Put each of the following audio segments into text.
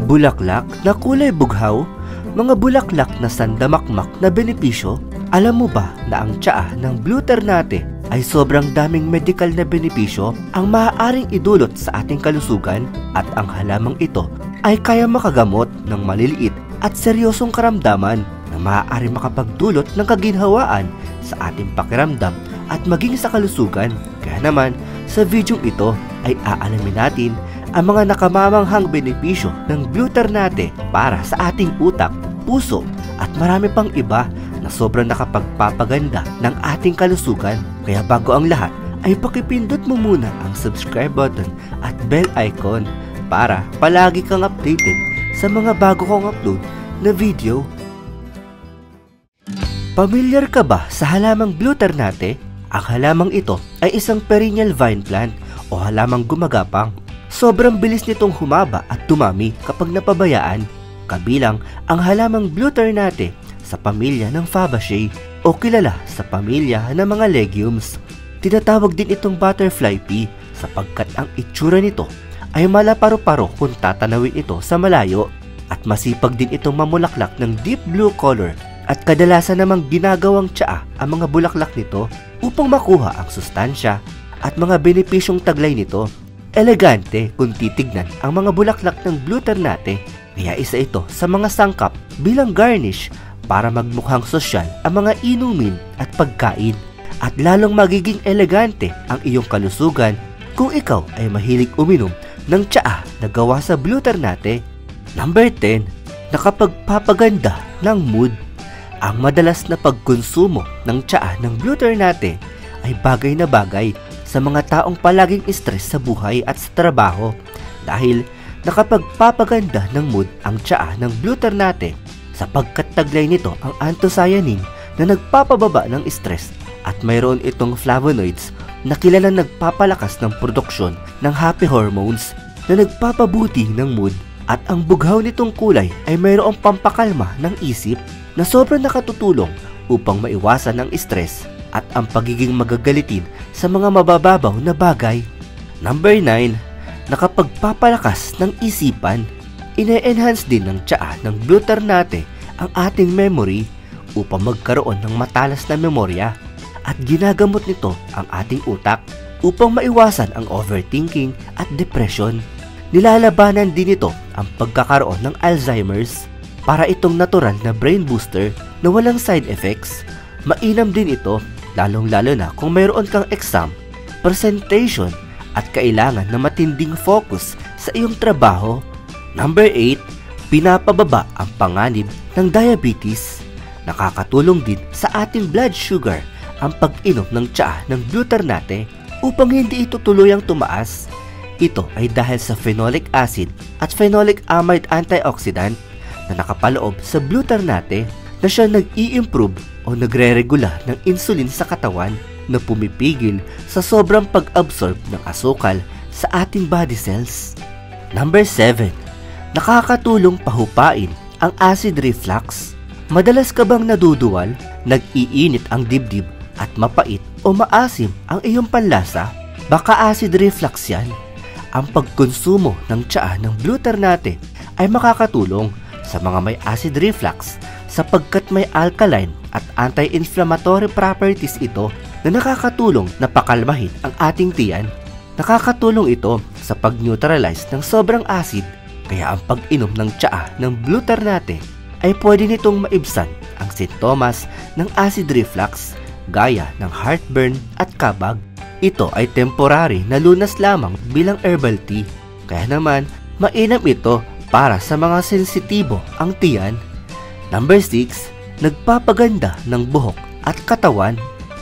Bulaklak na kulay bughaw, mga bulaklak na sandamakmak na benepisyo. Alam mo ba na ang tsaa ng Blue Ternate ay sobrang daming medikal na benepisyo ang maaaring idulot sa ating kalusugan, at ang halamang ito ay kaya makagamot ng maliliit at seryosong karamdaman na maaaring makapagdulot ng kaginhawaan sa ating pakiramdam at maging sa kalusugan. Kaya naman, sa videong ito ay aalamin natin ang mga nakamamanghang benepisyo ng Blue Ternate para sa ating utak, puso at marami pang iba na sobrang nakapagpapaganda ng ating kalusugan. Kaya bago ang lahat ay pakipindot mo muna ang subscribe button at bell icon para palagi kang updated sa mga bago kong upload na video. Pamilyar ka ba sa halamang Blue Ternate? Ang halamang ito ay isang perennial vine plant o halamang gumagapang. Sobrang bilis nitong humaba at dumami kapag napabayaan. Kabilang ang halamang Blue Ternate sa pamilya ng Fabaceae o kilala sa pamilya ng mga legumes. Tinatawag din itong butterfly pea sapagkat ang itsura nito ay malaparo-paro kung tatanawin ito sa malayo, at masipag din itong mamulaklak ng deep blue color, at kadalasan namang ginagawang tsaa ang mga bulaklak nito upang makuha ang sustansya at mga benepisyong taglay nito. Elegante kung titignan ang mga bulaklak ng Blue Ternate, kaya isa ito sa mga sangkap bilang garnish para magmukhang sosyal ang mga inumin at pagkain, at lalong magiging elegante ang iyong kalusugan kung ikaw ay mahilig uminom ng tsaa na gawa sa Blue Ternate. Number 10. Nakapagpapaganda ng mood. Ang madalas na pagkonsumo ng tsaa ng Blue Ternate ay bagay na bagay sa mga taong palaging stress sa buhay at sa trabaho, dahil nakapagpapaganda ng mood ang tsaa ng Blue Ternate sapagkat taglay nito ang anthocyanin na nagpapababa ng stress, at mayroon itong flavonoids na kilalang nagpapalakas ng produksyon ng happy hormones na nagpapabuti ng mood, at ang bughaw nitong kulay ay mayroong pampakalma ng isip na sobrang nakatutulong upang maiwasan ang stress at ang pagiging magagalitin sa mga mabababaw na bagay. Number 9. Nakapagpapalakas ng isipan. Ine-enhance din ng tsaa ng Blue Ternate ang ating memory upang magkaroon ng matalas na memorya, at ginagamot nito ang ating utak upang maiwasan ang overthinking at depression. Nilalabanan din ito ang pagkakaroon ng Alzheimer's. Para itong natural na brain booster na walang side effects. Mainam din ito lalong-lalo na kung mayroon kang exam, presentation at kailangan na matinding focus sa iyong trabaho. Number 8. Pinapababa ang panganib ng diabetes. Nakakatulong din sa ating blood sugar ang pag-inom ng tsaa ng Blue Ternate upang hindi ito tuluyang tumaas. Ito ay dahil sa phenolic acid at phenolic amide antioxidant na nakapaloob sa Blue Ternate na siya nag-i-improve o nagre-regula ng insulin sa katawan na pumipigil sa sobrang pag-absorb ng asukal sa ating body cells. Number 7. Nakakatulong pahupain ang acid reflux. Madalas ka bang naduduwal, nag-iinit ang dibdib at mapait o maasim ang iyong panlasa? Baka acid reflux yan. Ang pagkonsumo ng tsaa ng Blue Ternate ay makakatulong sa mga may acid reflux sapagkat may alkaline at anti-inflammatory properties ito na nakakatulong na pakalmahin ang ating tiyan. Nakakatulong ito sa pag-neutralize ng sobrang acid, kaya ang pag-inom ng tsaa ng Blue Ternate ay pwede nitong maibsan ang sintomas ng acid reflux gaya ng heartburn at kabag. Ito ay temporary na lunas lamang bilang herbal tea, kaya naman mainam ito para sa mga sensitibo ang tiyan. Number 6. Nagpapaganda ng buhok at katawan.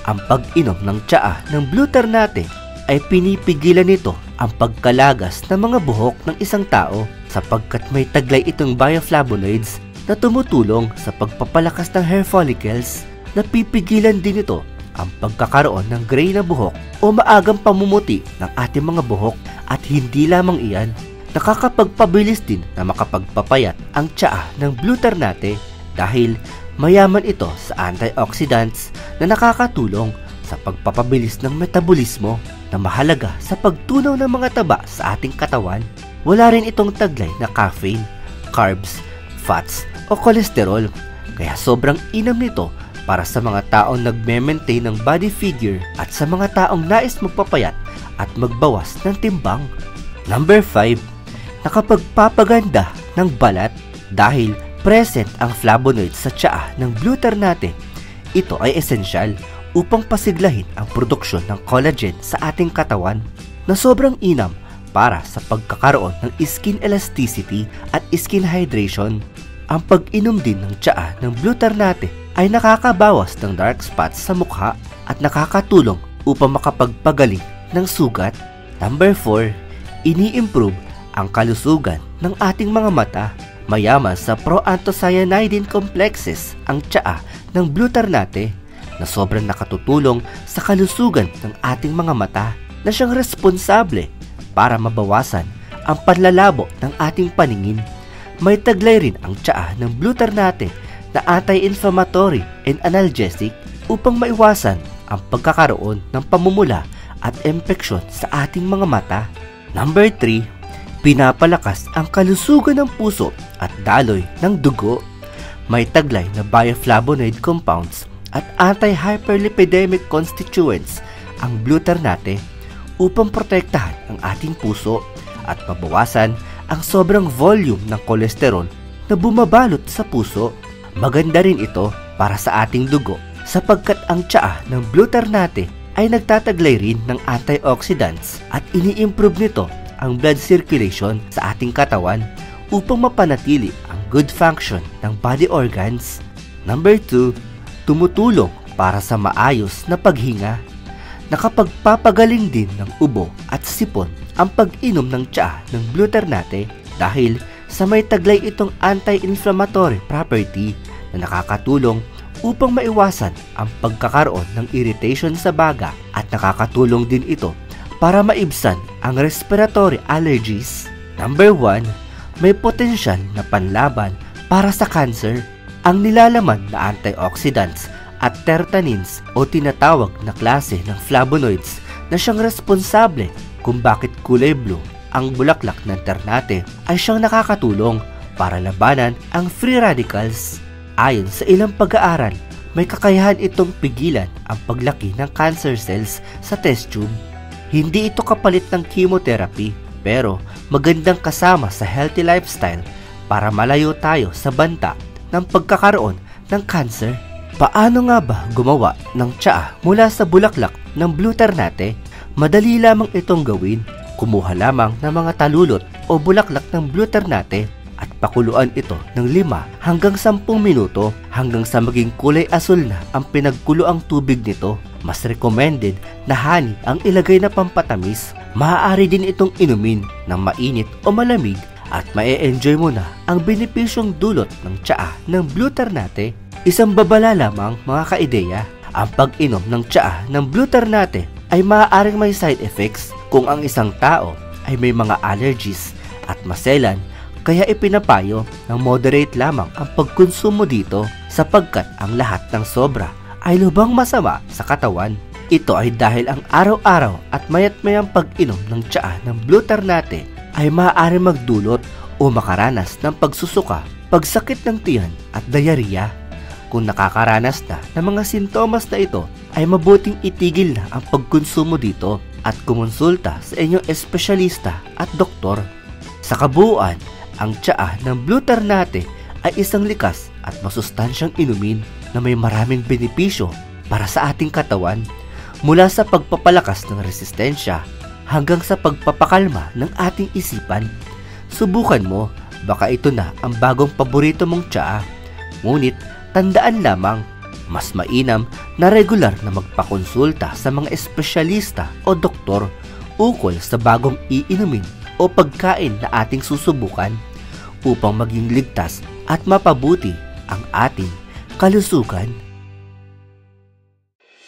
Ang pag-inom ng tsaa ng Blue Ternate ay pinipigilan nito ang pagkalagas ng mga buhok ng isang tao sapagkat may taglay itong bioflavonoids na tumutulong sa pagpapalakas ng hair follicles. Napipigilan din ito ang pagkakaroon ng gray na buhok o maagang pamumuti ng ating mga buhok, at hindi lamang iyan, nakakapagpabilis din na makapagpapayat ang tsaa ng Blue Ternate dahil mayaman ito sa antioxidants na nakakatulong sa pagpapabilis ng metabolismo na mahalaga sa pagtunaw ng mga taba sa ating katawan. Wala rin itong taglay na caffeine, carbs, fats o cholesterol. Kaya sobrang inam nito para sa mga taong nagme-maintain ng body figure at sa mga taong nais magpapayat at magbawas ng timbang. Number 5. Nakapagpapaganda ng balat dahil present ang flavonoids sa tsaa ng Blue Ternate. Ito ay esensyal upang pasiglahin ang produksyon ng collagen sa ating katawan na sobrang inam para sa pagkakaroon ng skin elasticity at skin hydration. Ang pag-inom din ng tsaa ng Blue Ternate ay nakakabawas ng dark spots sa mukha at nakakatulong upang makapagpagaling ng sugat. Number 4. Ini-improve ang kalusugan ng ating mga mata. Mayaman sa proanthocyanidin complexes ang tsaa ng Blue Ternate na sobrang nakatutulong sa kalusugan ng ating mga mata na siyang responsable para mabawasan ang panlalabo ng ating paningin. May taglay rin ang tsaa ng Blue Ternate na anti-inflammatory and analgesic upang maiwasan ang pagkakaroon ng pamumula at impeksyon sa ating mga mata. Number 3. Pinapalakas ang kalusugan ng puso at daloy ng dugo. May taglay na bioflavonoid compounds at anti-hyperlipidemic constituents ang Blue Ternate upang protektahan ang ating puso at mabawasan ang sobrang volume ng kolesterol na bumabalot sa puso. Maganda rin ito para sa ating dugo sapagkat ang tsaa ng Blue Ternate ay nagtataglay rin ng antioxidants at ini-improve nito ang blood circulation sa ating katawan upang mapanatili ang good function ng body organs. Number 2. Tumutulong para sa maayos na paghinga. Nakapagpapagaling din ng ubo at sipon ang pag-inom ng tsaa ng Blue Ternate dahil sa may taglay itong anti-inflammatory property na nakakatulong upang maiwasan ang pagkakaroon ng irritation sa baga at nakakatulong din ito para maibsan ang respiratory allergies. Number 1. May potensyal na panlaban para sa cancer. Ang nilalaman na antioxidants at tertanins o tinatawag na klase ng flavonoids na siyang responsable kung bakit kulay blue ang bulaklak ng ternate ay siyang nakakatulong para labanan ang free radicals. Ayon sa ilang pag-aaral, may kakayahan itong pigilan ang paglaki ng cancer cells sa test tube. Hindi ito kapalit ng chemotherapy pero magandang kasama sa healthy lifestyle para malayo tayo sa banta ng pagkakaroon ng cancer. Paano nga ba gumawa ng tsaa mula sa bulaklak ng Blue Ternate? Madali lamang itong gawin. Kumuha lamang ng mga talulot o bulaklak ng Blue Ternate at pakuluan ito ng 5 hanggang 10 minuto hanggang sa maging kulay asul na ang pinagkuloang tubig nito. Mas recommended na honey ang ilagay na pampatamis. Maaari din itong inumin ng mainit o malamig at mae-enjoy mo na ang benepisyong dulot ng tsaa ng Blue Ternate. Isang babala lamang mga kaideya, ang pag-inom ng tsaa ng Blue Ternate ay maaaring may side effects kung ang isang tao ay may mga allergies at maselan. Kaya ipinapayo ng moderate lamang ang pagkonsumo dito sapagkat ang lahat ng sobra ay lubang masama sa katawan. Ito ay dahil ang araw-araw at mayat-mayang pag-inom ng tsaa ng Blue Ternate ay maaari magdulot o makaranas ng pagsusuka, pagsakit ng tiyan at diarrhea. Kung nakakaranas na ng mga sintomas na ito, ay mabuting itigil na ang pagkonsumo dito at kumonsulta sa inyong espesyalista at doktor. Sa kabuuan, ang tsaa ng Blue Ternate ay isang likas at masustansyang inumin na may maraming benepisyo para sa ating katawan, mula sa pagpapalakas ng resistensya hanggang sa pagpapakalma ng ating isipan. Subukan mo, baka ito na ang bagong paborito mong tsaa. Ngunit tandaan lamang, mas mainam na regular na magpakonsulta sa mga espesyalista o doktor ukol sa bagong iinumin o pagkain na ating susubukan upang maging ligtas at mapabuti ang ating kalusugan.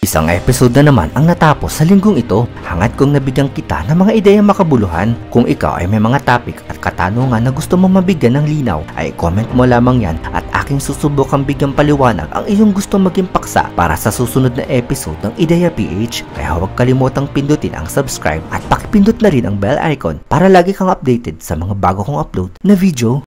Isang episode na naman ang natapos sa linggong ito. Hangad kong nabigyan kita ng mga ideyang makabuluhan. Kung ikaw ay may mga topic at katanungan na gusto mong mabigyan ng linaw, ay comment mo lamang yan at aking susubukang bigyan paliwanag ang iyong gusto maging paksa para sa susunod na episode ng Ideya PH. Kaya huwag kalimutang pindutin ang subscribe at pakipindot na rin ang bell icon para lagi kang updated sa mga bago kong upload na video.